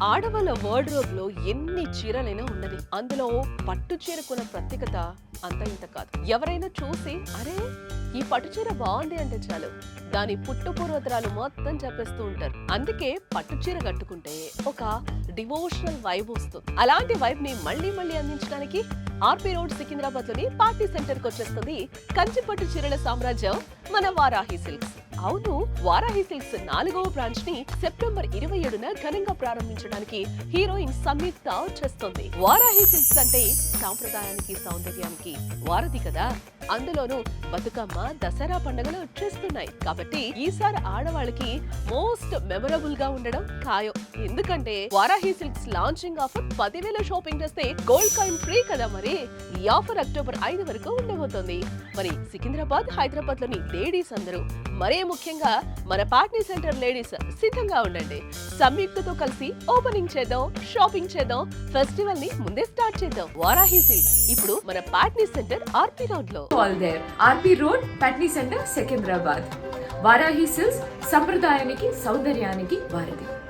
ఆడవాళ్ళ వార్డ్రోబ్ లో ఎన్ని చీరలైనా ఉన్నది. అందులో పట్టు చీర కొన్న ప్రత్యేకత అంత ఇంత కాదు. ఎవరైనా చూసి అరే ఈ పట్టు చీర బాగుంది అంటే చాలు దాని పుట్టు పూర్వతరాలు మొత్తం చెప్పేస్తూ ఉంటారు. అందుకే పట్టు చీర కట్టుకుంటే ఒక డివోషనల్ వైబ్ వస్తుంది. అలాంటి వైబ్ ని మళ్ళీ మళ్ళీ అందించడానికి ఆర్పీ రోడ్ సికింద్రాబాద్ లోని పార్టీ సెంటర్ కి వచ్చేస్తుంది కంచి పట్టు చీరల సామ్రాజ్యం మన వారాహి సిల్క్స్. అవును, వారాహి సిల్క్స్ 4వ బ్రాంచ్ ని సెప్టెంబర్ 27న ఘనంగా ప్రారంభించడానికి హీరోయిన్ సంయుక్త వచ్చేస్తుంది. వారాహి సిల్క్స్ అంటే సాంప్రదాయానికి సౌందర్యానికి వారధి కదా. అందులోనూ బతుకమ్మ దసరా పండుగలు వచ్చేస్తున్నాయి కాబట్టి ఈసారి ఆడవాళ్ళకి మోస్ట్ మెమరబుల్ గా ఉండడం ఖాయం. ఎందుకంటే Varahi silks launching offer 10,000 shopping చేస్తే గోల్డ్ కాయిన్ ఫ్రీ కదా. మరి ఈ ఆఫర్ అక్టోబర్ 5 వరకు ఉండబోతోంది. మరి సికింద్రాబాద్, హైదరాబాద్ లోని లేడీస్ అందరూ, మరే ముఖ్యంగా మన పార్టీ సెంటర్ లేడీస్ సిద్ధంగా ఉండండి. సంయుక్తతో కలిసి ఓపెనింగ్ చేద్దాం, షాపింగ్ చేద్దాం, ఫెస్టివల్ ని ముందే స్టార్ట్ చేద్దాం. వారాహి సిల్క్స్ ఇప్పుడు మన పార్టీ సెంటర్ ఆర్పీ రోడ్ లో. All there. RP Road, Patni Center, Secunderabad. Varahi silks సంప్రదాయానికి సౌందర్యానికి వారధి.